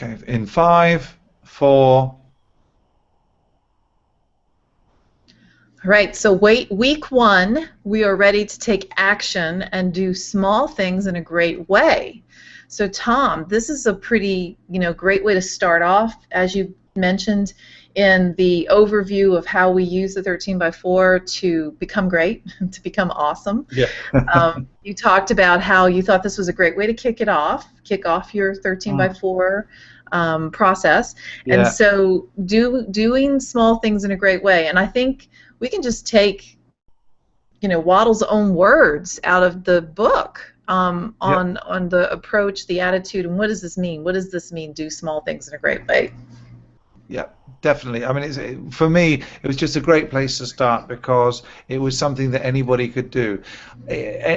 Okay, in 5, 4. All right, so week 1, we are ready to take action and do small things in a great way. So Tom, this is a pretty, great way to start off, as you mentioned in the overview of how we use the 13 by 4 to become great, to become awesome. Yeah. You talked about how you thought this was a great way to kick off your 13 by 4 process. Yeah. And so doing small things in a great way. And I think we can just take, Waddle's own words out of the book on the approach, the attitude, and what does this mean? What does this mean, do small things in a great way? Yeah, definitely. I mean, for me, it was just a great place to start because it was something that anybody could do.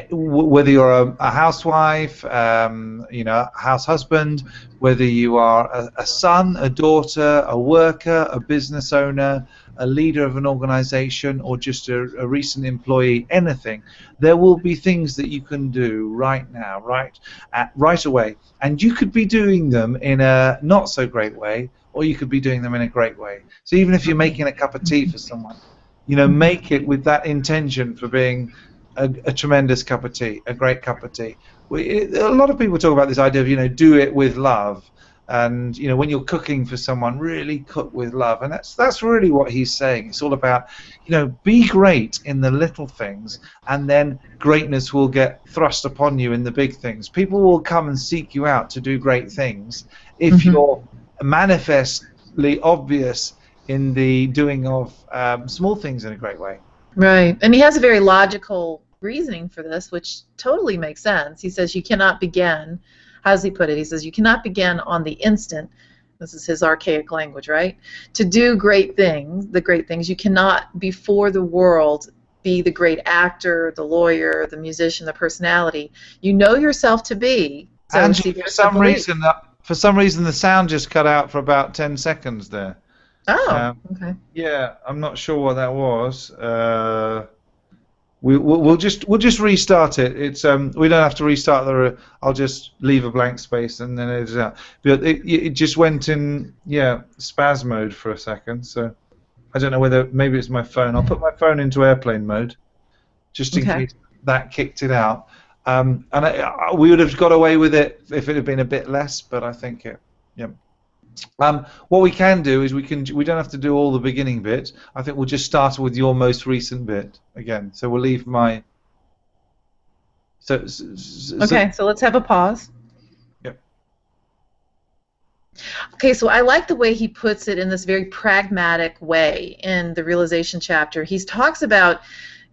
Whether you're a housewife, a house husband, whether you are a son, a daughter, a worker, a business owner, a leader of an organization, or just a recent employee, anything, there will be things that you can do right now, right away. And you could be doing them in a not so great way, or you could be doing them in a great way. So even if you're making a cup of tea for someone, make it with that intention for being a tremendous cup of tea, a great cup of tea. A lot of people talk about this idea of, do it with love. And, when you're cooking for someone, really cook with love. And that's really what he's saying. It's all about, be great in the little things, and then greatness will get thrust upon you in the big things. People will come and seek you out to do great things if you're manifestly obvious in the doing of small things in a great way. Right. And he has a very logical reasoning for this, which totally makes sense. He says you cannot begin, how does he put it? He says you cannot begin on the instant, this is his archaic language, right? To do great things, the great things, you cannot before the world be the great actor, the lawyer, the musician, the personality. You know yourself to be. So and for some reason, the sound just cut out for about 10 seconds there. Oh, okay. Yeah, I'm not sure what that was. We'll just restart it. It's we don't have to restart I'll just leave a blank space and then edit it out. But it just went in spaz mode for a second. So I don't know whether maybe it's my phone. I'll put my phone into airplane mode, just in case that kicked it out. And we would have got away with it if it had been a bit less, but I think what we can do is we don't have to do all the beginning bit. I think we'll just start with your most recent bit again. So we'll leave my. So let's have a pause. Yep. Okay, so I like the way he puts it in this very pragmatic way in the realization chapter. He talks about,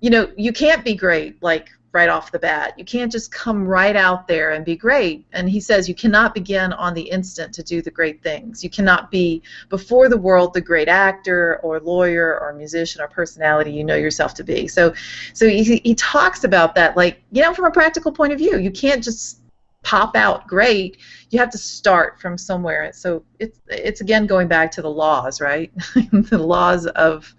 you can't be great like right off the bat. You can't just come right out there and be great. And he says you cannot begin on the instant to do the great things. You cannot be before the world the great actor or lawyer or musician or personality you know yourself to be. So he talks about that, like, from a practical point of view. You can't just pop out great. You have to start from somewhere. So it's again going back to the laws, right? The laws of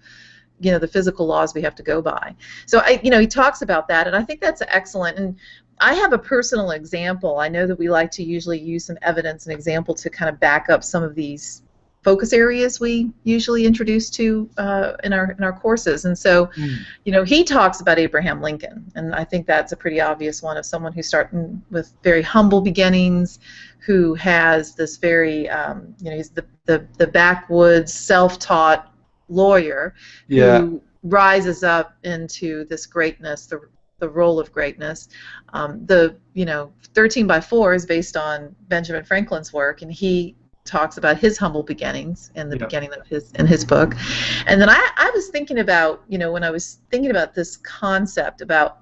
the physical laws we have to go by. So he talks about that, and I think that's excellent. And I have a personal example. I know that we like to usually use some evidence and example to kind of back up some of these focus areas we usually introduce to in our courses. And so, he talks about Abraham Lincoln, and I think that's a pretty obvious one of someone who's starting with very humble beginnings, who has this very, he's the backwoods, self-taught lawyer who rises up into this greatness, the role of greatness. The 13 by 4 is based on Benjamin Franklin's work, and he talks about his humble beginnings in the beginning of his book. And then I was thinking about, when I was thinking about this concept about,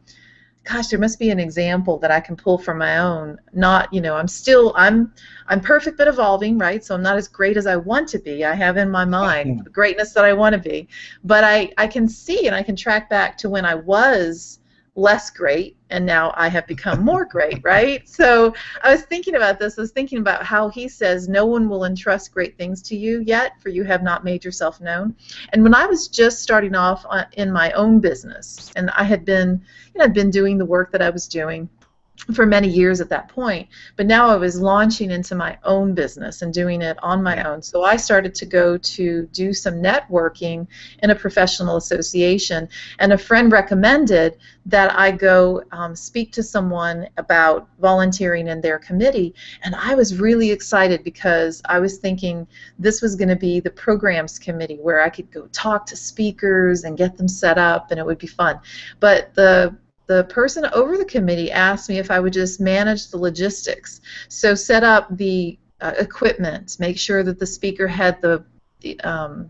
gosh, there must be an example that I can pull from my own. Not, I'm perfect but evolving, right? So I'm not as great as I want to be. I have in my mind the greatness that I want to be. But I can see and I can track back to when I was less great, and now I have become more great, right? So I was thinking about this. I was thinking about how he says, no one will entrust great things to you yet, for you have not made yourself known. And when I was just starting off in my own business, and I had been, I'd been doing the work that I was doing, for many years at that point, but now I was launching into my own business and doing it on my own. So I started to go to do some networking in a professional association, and a friend recommended that I go speak to someone about volunteering in their committee, and I was really excited because I was thinking this was going to be the programs committee where I could go talk to speakers and get them set up, and it would be fun. But the person over the committee asked me if I would just manage the logistics. So set up the equipment, make sure that the speaker had the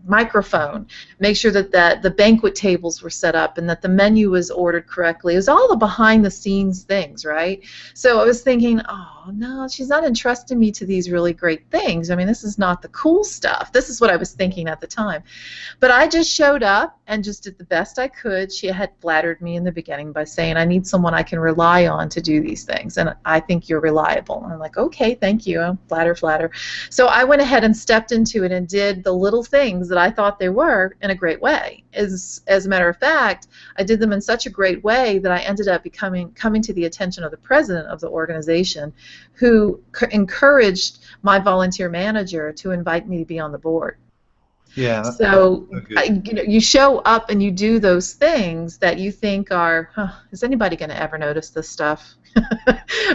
microphone, make sure that the banquet tables were set up and that the menu was ordered correctly. It was all the behind-the-scenes things, right? So I was thinking, oh, no, she's not entrusting me to these really great things. I mean, this is not the cool stuff. This is what I was thinking at the time. But I just showed up and just did the best I could. She had flattered me in the beginning by saying, I need someone I can rely on to do these things, and I think you're reliable. And I'm like, okay, thank you. Flatter, flatter. So I went ahead and stepped into it and did the little things that I thought they were in a great way. As a matter of fact, I did them in such a great way that I ended up coming to the attention of the president of the organization, who encouraged my volunteer manager to invite me to be on the board. Yeah. So you show up and you do those things that you think are, is anybody going to ever notice this stuff?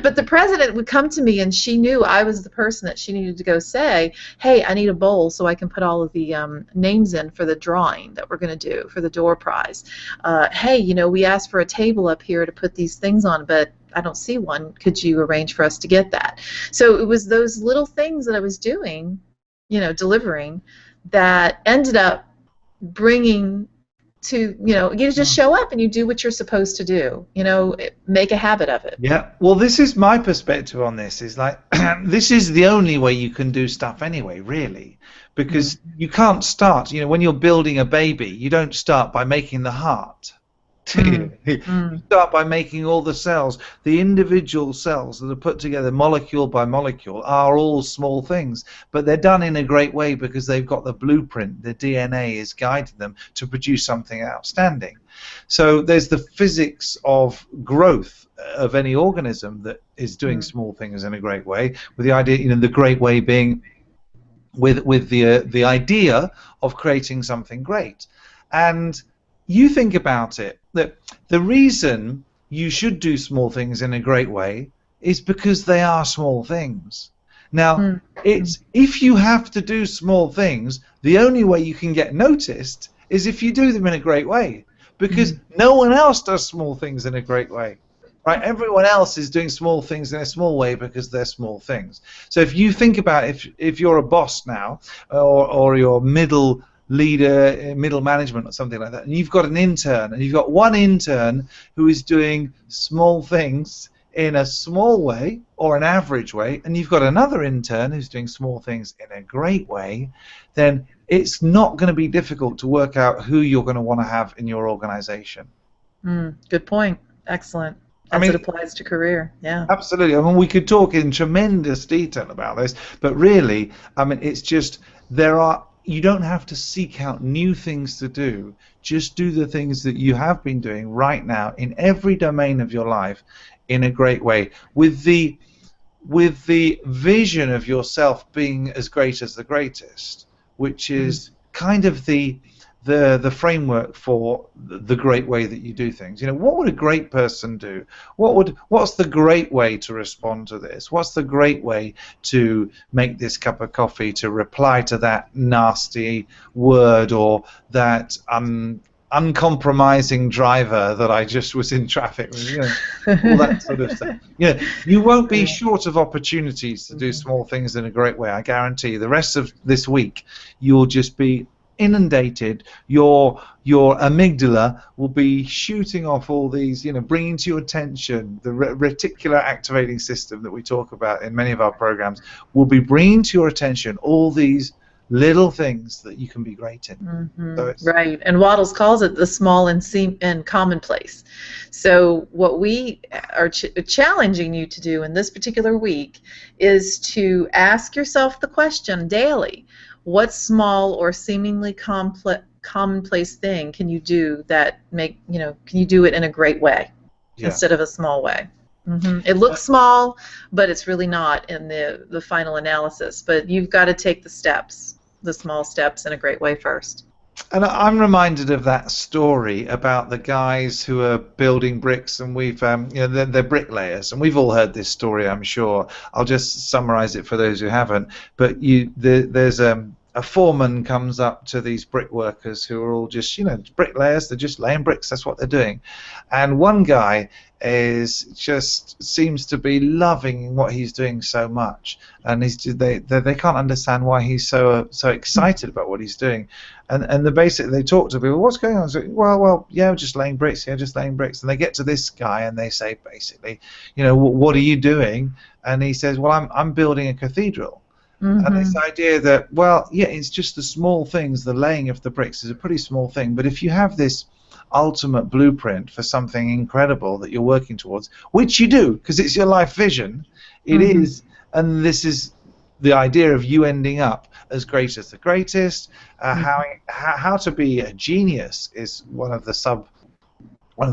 But the president would come to me, and she knew I was the person that she needed to go say, hey, I need a bowl so I can put all of the names in for the drawing that we're going to do for the door prize. Hey, you know, we asked for a table up here to put these things on, but I don't see one. Could you arrange for us to get that? So it was those little things that I was doing, you know, delivering, that ended up bringing to, you know, you just show up and you do what you're supposed to do, you know, make a habit of it. Yeah, well, this is my perspective on this, is like, this is the only way you can do stuff anyway, really, because you can't start, you know, when you're building a baby, you don't start by making the heart. You start by making all the cells. The individual cells that are put together molecule by molecule are all small things, but they're done in a great way because they've got the blueprint. The DNA is guiding them to produce something outstanding. So there's the physics of growth of any organism that is doing small things in a great way, with the idea, you know, the great way being with the idea of creating something great. And you think about it, that the reason you should do small things in a great way is because they are small things. Now, it's, if you have to do small things, the only way you can get noticed is if you do them in a great way, because no one else does small things in a great way. Right? Everyone else is doing small things in a small way because they're small things. So if you think about if you're a boss now, or you're middle leader, middle management or something like that, and you've got an intern, and you've got one intern who is doing small things in a small way or an average way, and you've got another intern who's doing small things in a great way, then it's not going to be difficult to work out who you're going to want to have in your organization. Good point. Excellent. As it applies to career, yeah. Absolutely. I mean, we could talk in tremendous detail about this, but really, I mean, it's just you don't have to seek out new things to do. Just do the things that you have been doing right now in every domain of your life in a great way, with the vision of yourself being as great as the greatest, which is kind of the framework for the great way that you do things. You know, what would a great person do? What's the great way to respond to this? What's the great way to make this cup of coffee, to reply to that nasty word or that uncompromising driver that I just was in traffic with, you know, all that sort of stuff. You know, you won't be short of opportunities to do small things in a great way. I guarantee you. The rest of this week, you'll just be inundated. Your amygdala will be shooting off all these, you know, bringing to your attention, the reticular activating system that we talk about in many of our programs will be bringing to your attention all these little things that you can be great in. So right, and Waddles calls it the small and commonplace. So what we are challenging you to do in this particular week is to ask yourself the question daily: what small or seemingly commonplace thing can you do that can you do it in a great way instead of a small way? It looks small, but it's really not in the final analysis. But you've got to take the steps, the small steps, in a great way first. And I'm reminded of that story about the guys who are building bricks, and we've, they're bricklayers, and we've all heard this story, I'm sure. I'll just summarize it for those who haven't. But there's a foreman comes up to these brick workers who are all just, bricklayers. They're just laying bricks. That's what they're doing. And one guy seems to be loving what he's doing so much, and they can't understand why he's so excited about what he's doing. And they talk to people, what's going on? So, well, yeah, we're just laying bricks. Yeah, just laying bricks. And they get to this guy and they say, basically, what are you doing? And he says, well, I'm building a cathedral. And this idea that, well, yeah, it's just the small things. The laying of the bricks is a pretty small thing, but if you have this ultimate blueprint for something incredible that you're working towards, which you do because it's your life vision, it is, and this is the idea of you ending up as great as the greatest. How to be a genius is one of the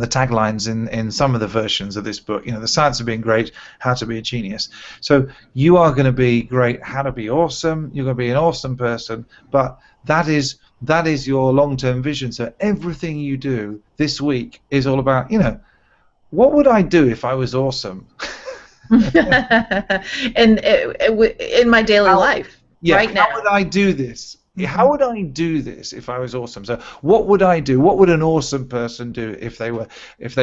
taglines in some of the versions of this book. The science of being great, how to be a genius. So you are going to be great, how to be awesome. You're going to be an awesome person, but that is your long-term vision. So everything you do this week is all about, what would I do if I was awesome? And in my daily life, right now. How would I do this? How would I do this if I was awesome? So what would I do? What would an awesome person do if they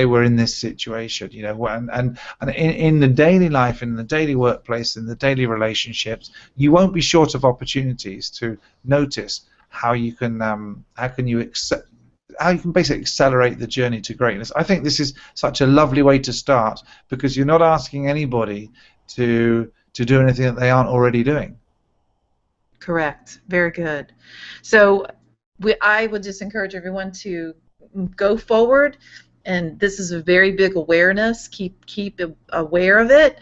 were in this situation? And in the daily life, in the daily workplace, in the daily relationships, you won't be short of opportunities to notice how you can basically accelerate the journey to greatness. I think this is such a lovely way to start, because you're not asking anybody to do anything that they aren't already doing. Correct. Very good. So I would just encourage everyone to go forward, and this is a very big awareness. Keep aware of it.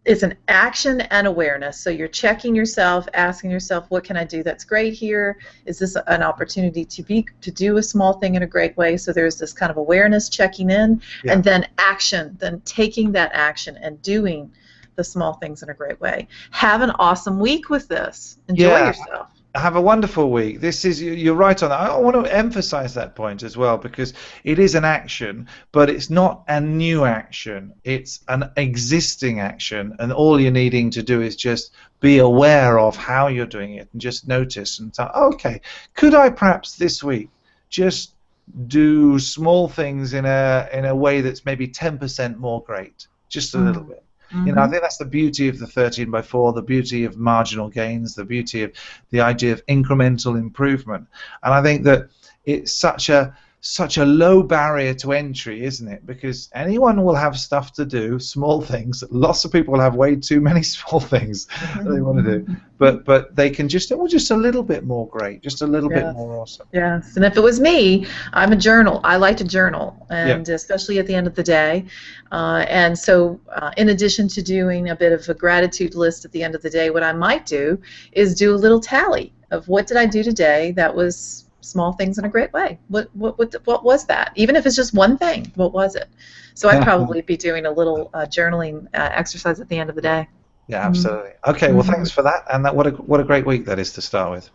It's an action and awareness. So you're checking yourself, asking yourself, what can I do that's great here? Is this an opportunity to do a small thing in a great way? So there's this kind of awareness checking in, and then action, then taking that action and doing the small things in a great way. Have an awesome week with this. Enjoy yourself. Have a wonderful week. You're right on that. I want to emphasize that point as well, because it is an action, but it's not a new action. It's an existing action, and all you're needing to do is just be aware of how you're doing it and just notice and say, okay, could I perhaps this week just do small things in a way that's maybe 10% more great, just a little bit. I think that's the beauty of the 13x4, the beauty of marginal gains, the beauty of the idea of incremental improvement. And I think that it's such a low barrier to entry, isn't it? Because anyone will have stuff to do, small things. Lots of people will have way too many small things that they want to do. But they can just a little bit more great, just a little bit more awesome. Yes, and if it was me, I'm a journal. I like to journal, and especially at the end of the day. And so in addition to doing a bit of a gratitude list at the end of the day, what I might do is do a little tally of what did I do today that was small things in a great way. What was that? Even if it's just one thing, what was it? So I'd probably be doing a little journaling exercise at the end of the day. Yeah, absolutely. Okay, well, thanks for that, and what a great week that is to start with.